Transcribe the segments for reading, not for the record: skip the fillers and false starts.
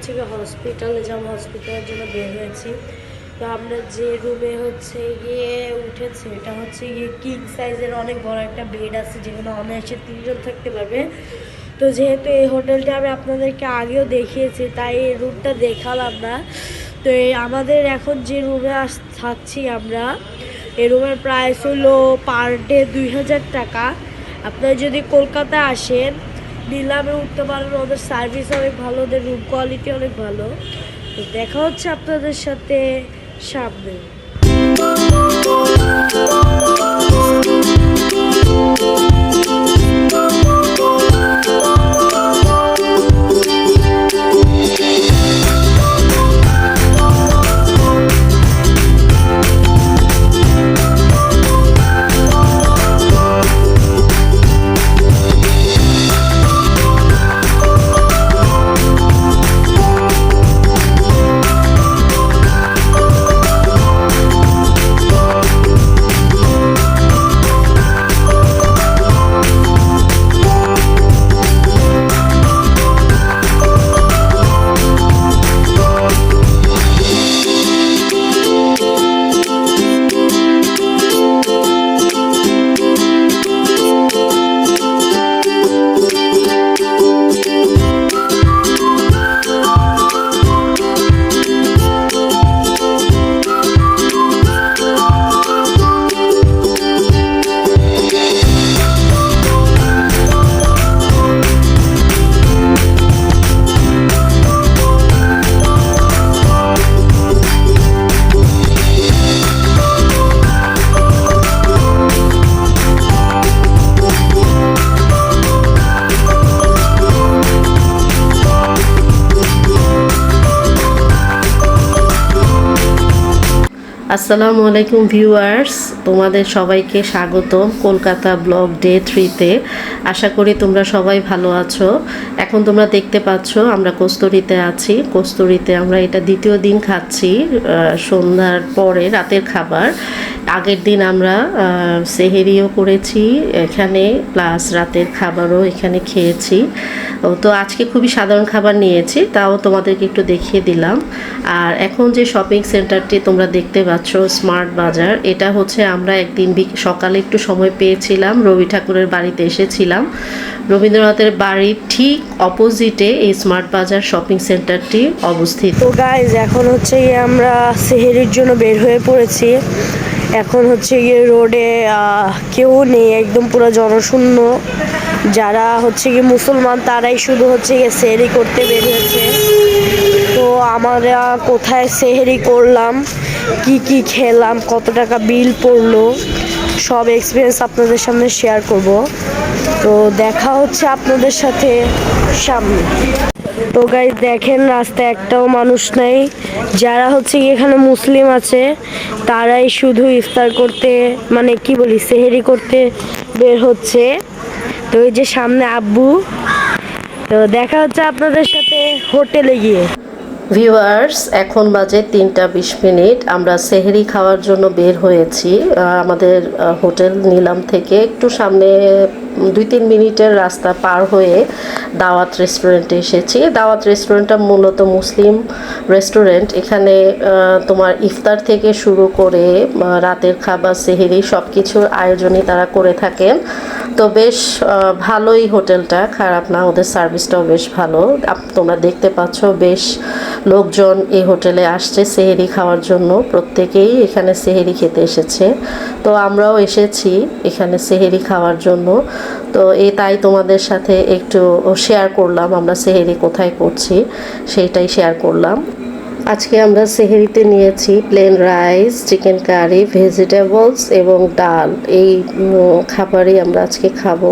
হচ্ছে গিয়ে হসপিটালে যাব, হসপিটালের জন্য বের হয়েছি। তো আমরা যে রুমে হচ্ছে গিয়ে উঠেছি এটা হচ্ছে গিয়ে কিং সাইজের অনেক বড় একটা বেড আছে, যেখানে অনায়াসে 3 জন থাকতে পারবে। তো যেহেতু এই হোটেলটা আমি আপনাদেরকে আগেও দেখিয়েছি, তাই এই রুমটা দেখালাম না। তো আমাদের এখন যে রুমে থাকছি আমরা, এই রুমের প্রাইস হলো পার ডে 2000 টাকা। আপনারা যদি কলকাতা আসেন নিলামে উঠতে পারেন, ওদের সার্ভিস অনেক ভালো, ওদের রুম কোয়ালিটি অনেক ভালো। তো দেখা হচ্ছে আপনাদের সাথে সামনে। আসসালামু আলাইকুম ভিউয়ার্স, তোমাদের সবাইকে স্বাগতম কলকাতা ব্লগ ডে 3-তে। আশা করি তোমরা সবাই ভালো আছো। এখন তোমরা দেখতে পাচ্ছ আমরা কস্তুরীতে আছি। কস্তুরীতে আমরা এটা দ্বিতীয় দিন খাচ্ছি, সন্ধ্যার পরে রাতের খাবার। আগের দিন আমরা সেহেরিও করেছি এখানে, প্লাস রাতের খাবারও এখানে খেয়েছি। তো আজকে খুবই সাধারণ খাবার নিয়েছি, তাও তোমাদেরকে একটু দেখিয়ে দিলাম। আর এখন যে শপিং সেন্টারটি তোমরা দেখতে পাচ্ছ স্মার্ট বাজার, এটা হচ্ছে আমরা একদিন সকালে একটু সময় পেয়েছিলাম, রবি ঠাকুরের বাড়িতে এসেছিলাম। রবীন্দ্রনাথের বাড়ির ঠিক অপোজিটে এই স্মার্ট বাজার শপিং সেন্টারটি অবস্থিত। তো গাইজ এখন হচ্ছে গিয়ে আমরা সেহেরির জন্য বের হয়ে পড়েছি। এখন হচ্ছে গিয়ে রোডে কেউ নেই, একদম পুরো জনশূন্য। যারা হচ্ছে গিয়ে মুসলমান তারাই শুধু হচ্ছে গিয়ে সেহেরি করতে বের হয়েছে। তো আমরা কোথায় সেহেরি করলাম, কি কি খেলাম, কত টাকা বিল পড়লো, সব এক্সপিরিয়েন্স আপনাদের সামনে শেয়ার করব। তো দেখা হচ্ছে আপনাদের সাথে সামনে। তো গাইস দেখেন রাস্তায় একটাও মানুষ নেই। যারা হচ্ছে এখানে মুসলিম আছে তারাই শুধু ইফতার করতে, মানে কি বলি, সেহেরি করতে বের হচ্ছে। তো এই যে সামনে আব্বু। তো দেখা হচ্ছে আপনাদের সাথে হোটেলে গিয়ে। ভিউয়ার্স, এখন বাজে 3:20। আমরা সেহেরি খাওয়ার জন্য বের হয়েছি আমাদের হোটেল নিলাম থেকে একটু সামনে 2-3 মিনিটের রাস্তা পার হয়ে দাওয়াত রেস্টুরেন্টে এসেছি। দাওয়াত রেস্টুরেন্টটা মূলত মুসলিম রেস্টুরেন্ট। এখানে তোমার ইফতার থেকে শুরু করে রাতের খাবার, সেহেরি সব কিছুর আয়োজনই তারা করে থাকেন। তো বেশ ভালোই হোটেলটা, খারাপ না, ওদের সার্ভিসটাও বেশ ভালো। তোমরা দেখতে পাচ্ছ বেশ লোকজন এই হোটেলে আসছে সেহেরি খাওয়ার জন্য, প্রত্যেকেই এখানে সেহেরি খেতে এসেছে। তো আমরাও এসেছি এখানে সেহেরি খাওয়ার জন্য। তো তাই তোমাদের সাথে একটু শেয়ার করলাম আমরা সেহেরি কোথায় করছি, সেইটাই শেয়ার করলাম। আজকে আমরা সেহেরিতে নিয়েছি plain rice, chicken curry, vegetables এবং ডাল। এই খাবারই আমরা আজকে খাবো।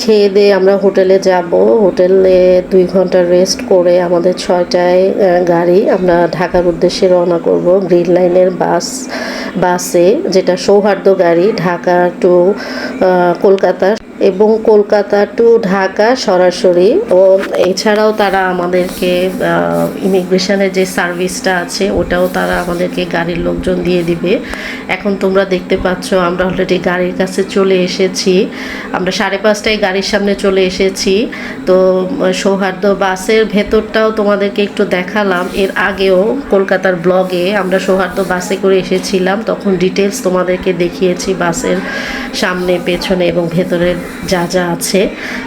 খেয়ে দিয়ে আমরা হোটেলে যাব। হোটেলে 2 ঘন্টা রেস্ট করে আমাদের 6টায় গাড়ি, আমরা ঢাকার উদ্দেশ্যে রওনা করব। গ্রিন লাইনের বাসে, যেটা সৌহার্দ্য গাড়ি, ঢাকা টু কলকাতা। এবং কলকাতা টু ঢাকা সরাসরি। ও এছাড়াও তারা আমাদেরকে ইমিগ্রেশনের যে সার্ভিসটা আছে ওটাও তারা আমাদেরকে গাড়ির লোকজন দিয়ে দিবে। এখন তোমরা দেখতে পাচ্ছ আমরা অলরেডি গাড়ির কাছে চলে এসেছি। আমরা 5:30টায় গাড়ির সামনে চলে এসেছি। তো সৌহার্দ্য বাসের ভেতরটাও তোমাদেরকে একটু দেখালাম। এর আগেও কলকাতার ব্লগে আমরা সৌহার্দ্য বাসে করে এসেছিলাম, তখন ডিটেলস তোমাদেরকে দেখিয়েছি বাসের সামনে পেছনে এবং ভেতরে যা যা আছে।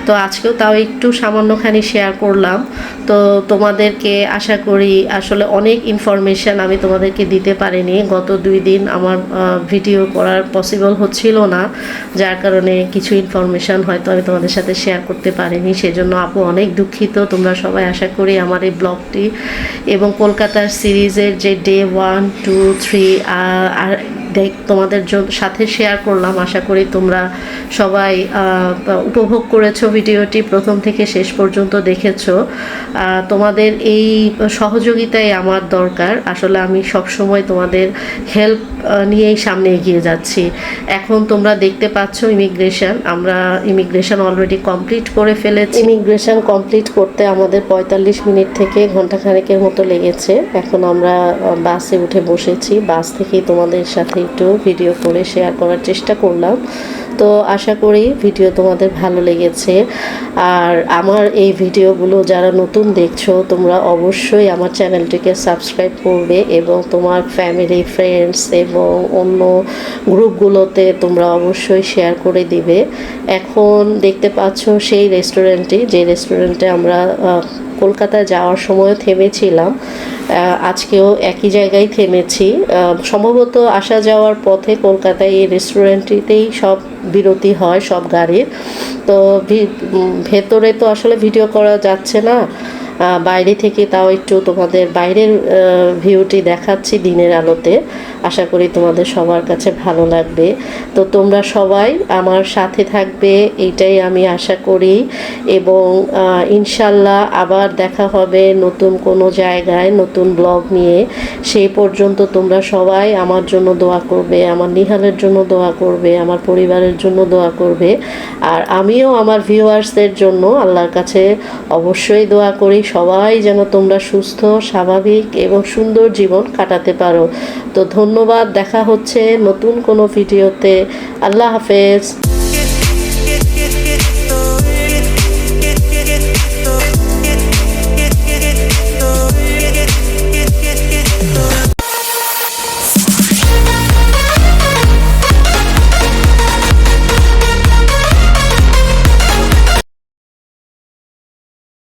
তো আজকেও তাও একটু সামান্যখানি শেয়ার করলাম। তো তোমাদেরকে আশা করি আসলে অনেক ইনফরমেশান আমি তোমাদেরকে দিতে পারিনি। গত 2 দিন আমার ভিডিও করার পসিবল হচ্ছিল না, যার কারণে কিছু ইনফরমেশান হয়তো আমি তোমাদের সাথে শেয়ার করতে পারিনি। সেজন্য আপু অনেক দুঃখিত। তোমরা সবাই আশা করি আমার এই ব্লগটি এবং কলকাতার সিরিজের যে ডে 1, 2, 3 আর তোমাদের সাথে শেয়ার করলাম, আশা করি তোমরা সবাই উপভোগ করেছো ভিডিওটি, প্রথম থেকে শেষ পর্যন্ত দেখেছো। তোমাদের এই সহযোগিতাই আমার দরকার। আসলে আমি সবসময় তোমাদের হেল্প নিয়েই সামনে এগিয়ে যাচ্ছি। এখন তোমরা দেখতে পাচ্ছ আমরা ইমিগ্রেশন অলরেডি কমপ্লিট করে ফেলেছি। ইমিগ্রেশন কমপ্লিট করতে আমাদের 45 মিনিট থেকে ঘন্টাখানেকের মতো লেগেছে। এখন আমরা বাসে উঠে বসেছি। বাস থেকেই তোমাদের সাথে একটু ভিডিও করে শেয়ার করার চেষ্টা করলাম। তো আশা করি ভিডিও তোমাদের ভালো লেগেছে। আর আমার এই ভিডিওগুলো যারা নতুন দেখছো তোমরা অবশ্যই আমার চ্যানেলটিকে সাবস্ক্রাইব করবে এবং তোমার ফ্যামিলি, ফ্রেন্ডস এবং অন্য গ্রুপগুলোতে তোমরা অবশ্যই শেয়ার করে দিবে। এখন দেখতে পাচ্ছ সেই রেস্টুরেন্টটি, যে রেস্টুরেন্টে আমরা কলকাতায় যাওয়ার সময় থেমেছিলাম। আজকেও একই জায়গায় থেমেছি। সম্ভবত আসা যাওয়ার পথে কলকাতায় এই রেস্টুরেন্টটিতেই সব বিরতি হয় সব গাড়ির। তো ভেতরে তো আসলে ভিডিও করা যাচ্ছে না, বাইরে থেকে তাও একটু তোমাদের বাইরের ভিউটি দেখাচ্ছি দিনের আলোতে। আশা করি তোমাদের সবার কাছে ভালো লাগবে। তো তোমরা সবাই আমার সাথে থাকবে এইটাই আমি আশা করি এবং ইনশাল্লাহ আবার দেখা হবে নতুন কোনো জায়গায় নতুন ব্লগ নিয়ে। সেই পর্যন্ত তোমরা সবাই আমার জন্য দোয়া করবে, আমার নিহালের জন্য দোয়া করবে, আমার পরিবারের জন্য দোয়া করবে। আর আমিও আমার ভিউয়ার্সদের জন্য আল্লাহর কাছে অবশ্যই দোয়া করি সবাই যেন তোমরা সুস্থ, স্বাভাবিক এবং সুন্দর জীবন কাটাতে পারো। তো ধন্যবাদ। দেখা হচ্ছে নতুন কোনো ভিডিওতে। আল্লাহ হাফেজ।